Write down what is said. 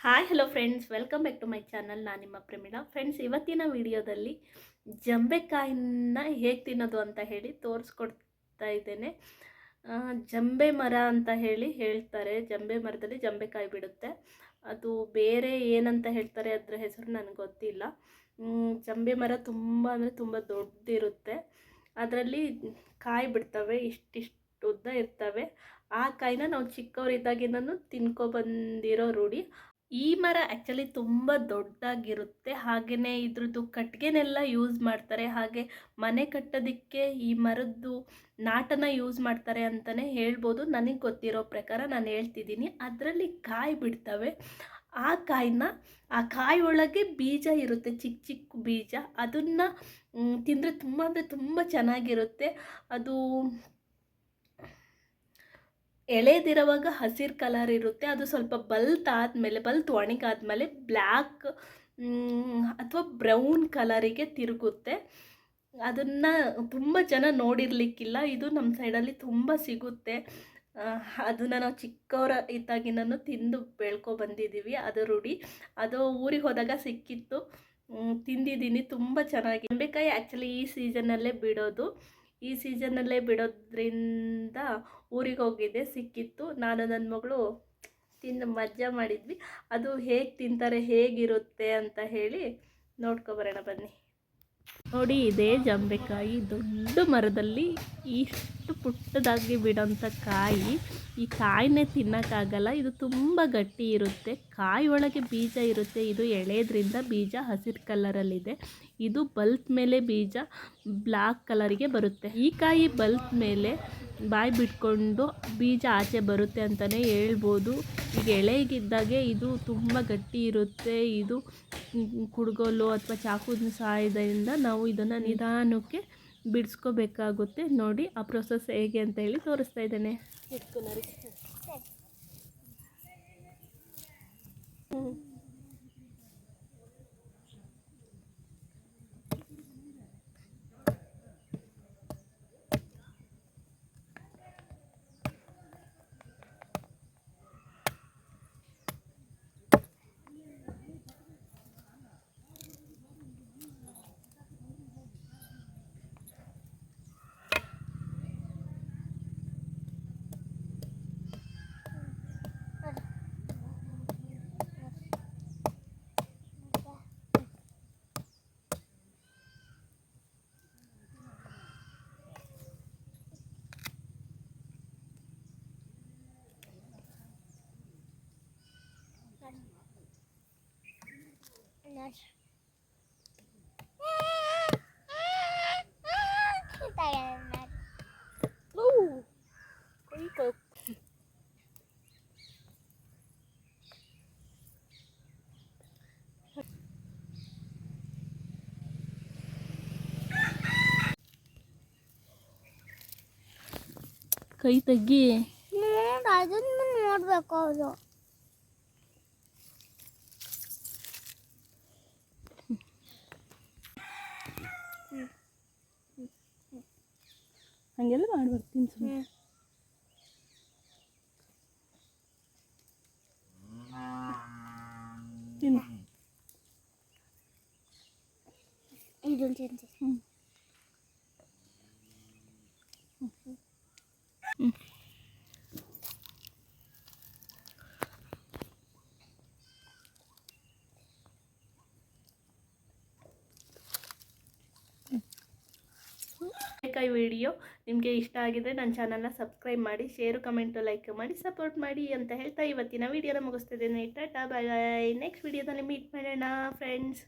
Hi hello friends, welcome back to my channel. ನಾನು ನಿಮ್ಮ Pramila. Friends, ಇವತ್ತಿನ ವಿಡಿಯೋದಲ್ಲಿ ಜಂಬೆಕಾಯಿನ ಹೇಗೆ ತಿನ್ನೋದು ಅಂತ ಹೇಳಿ ತೋರಿಸ್ಕೊಡ್ತಾ ಇದ್ದೇನೆ. ಜಂಬೆ ಮರ ಅಂತ ಹೇಳಿ ಹೇಳ್ತಾರೆ. ಜಂಬೆ ಮರದಲ್ಲಿ ಜಂಬೆಕಾಯಿ ಬಿಡುತ್ತೆ. ಅದು ಬೇರೆ ಏನಂತ ಹೇಳ್ತಾರೆ, ಅದರ ಹೆಸರು ನನಗೆ ಗೊತ್ತಿಲ್ಲ. ಜಂಬೆ ಮರ ತುಂಬ ಅಂದರೆ ತುಂಬ ದೊಡ್ಡದಿರುತ್ತೆ. ಅದರಲ್ಲಿ ಕಾಯಿ ಬಿಡ್ತವೆ, ಇಷ್ಟಿಷ್ಟು ಉದ್ದ ಇರ್ತವೆ. ಆ ಕಾಯಿನ ನಾವು ಚಿಕ್ಕವರಿದ್ದಾಗಿಂದನೂ ತಿನ್ಕೊಬಂದಿರೋ ರೂಢಿ. ಈ ಮರ ಆ್ಯಕ್ಚುಲಿ ತುಂಬ ದೊಡ್ಡದಾಗಿರುತ್ತೆ. ಹಾಗೆಯೇ ಇದ್ರದ್ದು ಕಟ್ಟಿಗೆನೆಲ್ಲ ಯೂಸ್ ಮಾಡ್ತಾರೆ. ಹಾಗೆ ಮನೆ ಕಟ್ಟೋದಕ್ಕೆ ಈ ಮರದ್ದು ನಾಟನ್ನು ಯೂಸ್ ಮಾಡ್ತಾರೆ ಅಂತಲೇ ಹೇಳ್ಬೋದು. ನನಗೆ ಗೊತ್ತಿರೋ ಪ್ರಕಾರ ನಾನು ಹೇಳ್ತಿದ್ದೀನಿ. ಅದರಲ್ಲಿ ಕಾಯಿ ಬಿಡ್ತವೆ. ಆ ಕಾಯಿ ಒಳಗೆ ಬೀಜ ಇರುತ್ತೆ, ಚಿಕ್ಕ ಚಿಕ್ಕ ಬೀಜ. ಅದನ್ನು ತಿಂದರೆ ತುಂಬ ಅಂದರೆ ತುಂಬ ಚೆನ್ನಾಗಿರುತ್ತೆ. ಅದು ಎಳೆದಿರುವಾಗ ಹಸಿರು ಕಲರ್ ಇರುತ್ತೆ. ಅದು ಸ್ವಲ್ಪ ಬಲ್ತ್ ಒಣಗಾದ್ಮೇಲೆ ಬ್ಲ್ಯಾಕ್ ಅಥವಾ ಬ್ರೌನ್ ಕಲರಿಗೆ ತಿರುಗುತ್ತೆ. ಅದನ್ನು ತುಂಬ ಜನ ನೋಡಿರಲಿಕ್ಕಿಲ್ಲ. ಇದು ನಮ್ಮ ಸೈಡಲ್ಲಿ ತುಂಬ ಸಿಗುತ್ತೆ. ಅದನ್ನು ನಾವು ಚಿಕ್ಕವರ ಇದ್ದಾಗಿನೂ ತಿಂದು ಬೆಳ್ಕೊಬಂದಿದ್ದೀವಿ. ಅದು ರೂಢಿ. ಅದು ಊರಿಗೆ ಹೋದಾಗ ಸಿಕ್ಕಿತ್ತು, ತಿಂದಿದ್ದೀನಿ. ತುಂಬ ಚೆನ್ನಾಗಿ. ನಿಂಬೆಕಾಯಿ ಆ್ಯಕ್ಚುಲಿ ಈ ಸೀಸನ್ನಲ್ಲೇ ಬಿಡೋದು. ಈ ಸೀಸನ್ನಲ್ಲೇ ಬಿಡೋದ್ರಿಂದ ಊರಿಗೆ ಹೋಗಿದ್ದೆ, ಸಿಕ್ಕಿತ್ತು. ನಾನು ನನ್ನ ಮಗಳು ತಿಂದು ಮಜಾ ಮಾಡಿದ್ವಿ. ಅದು ಹೇಗೆ ತಿಂತಾರೆ, ಹೇಗಿರುತ್ತೆ ಅಂತ ಹೇಳಿ ನೋಡ್ಕೊಬರೋಣ ಬನ್ನಿ. ನೋಡಿ, ಇದೇ ಜಂಬೆಕಾಯಿ. ದೊಡ್ಡ ಮರದಲ್ಲಿ ಇಷ್ಟು ಪುಟ್ಟದಾಗಿ ಬಿಡೋಂಥ ಕಾಯಿ. ಈ ಕಾಯಿನೇ ತಿನ್ನೋಕ್ಕಾಗಲ್ಲ. ಇದು ತುಂಬ ಗಟ್ಟಿ ಇರುತ್ತೆ. ಕಾಯಿ ಒಳಗೆ ಬೀಜ ಇರುತ್ತೆ. ಇದು ಎಳೆದ್ರಿಂದ ಬೀಜ ಹಸಿರು ಕಲರಲ್ಲಿದೆ. ಇದು ಬಲ್ತ್ ಮೇಲೆ ಬೀಜ ಬ್ಲ್ಯಾಕ್ ಕಲರಿಗೆ ಬರುತ್ತೆ. ಈ ಕಾಯಿ ಬಲ್ತ್ ಮೇಲೆ ಬಾಯಿ ಬಿಟ್ಕೊಂಡು ಬೀಜ ಆಚೆ ಬರುತ್ತೆ ಅಂತಲೇ ಹೇಳ್ಬೋದು. ಈಗ ಎಳೆಗಿದ್ದಾಗೆ ಇದು ತುಂಬ ಗಟ್ಟಿ ಇರುತ್ತೆ. ಇದು ಕುಡ್ಗೋಲು ಅಥವಾ ಚಾಕುವಿನ ಸಹಾಯದಿಂದ ನಾವು ಇದನ್ನು ನಿಧಾನಕ್ಕೆ ಬಿಡಿಸ್ಕೋಬೇಕಾಗುತ್ತೆ. ನೋಡಿ ಆ ಪ್ರೊಸೆಸ್ ಹೇಗೆ ಅಂತ ಹೇಳಿ ತೋರಿಸ್ತಾ ಇದ್ದೇನೆ. ಕೈ ತಗ್ಗಿ ಅದನ್ನು ನೋಡ್ಬೇಕು. ಅವರು ಹಂಗೆಲ್ಲ ಮಾಡ್ಬರ್ತೀನಿ ಸುಮ್ಮನೆ. ಇದೊಂದು ತಿಂತೀನಿ. ಈ ವಿಡಿಯೋ ನಿಮಗೆ ಇಷ್ಟ ಆಗಿದ್ರೆ ನನ್ನ ಚಾನಲ್ನ ಸಬ್ಸ್ಕ್ರೈಬ್ ಮಾಡಿ, ಶೇರು, ಕಮೆಂಟು, ಲೈಕ್ ಮಾಡಿ, ಸಪೋರ್ಟ್ ಮಾಡಿ ಅಂತ ಹೇಳ್ತಾ ಇವತ್ತಿನ ವಿಡಿಯೋನ ಮುಗಿಸ್ತಿದ್ದೇನೆ. ಟಾಟಾ, ಬಾಯ್ ಬಾಯ್. ನೆಕ್ಸ್ಟ್ ವಿಡಿಯೋದಲ್ಲಿ ಮೀಟ್ ಮಾಡೋಣ ಫ್ರೆಂಡ್ಸ್.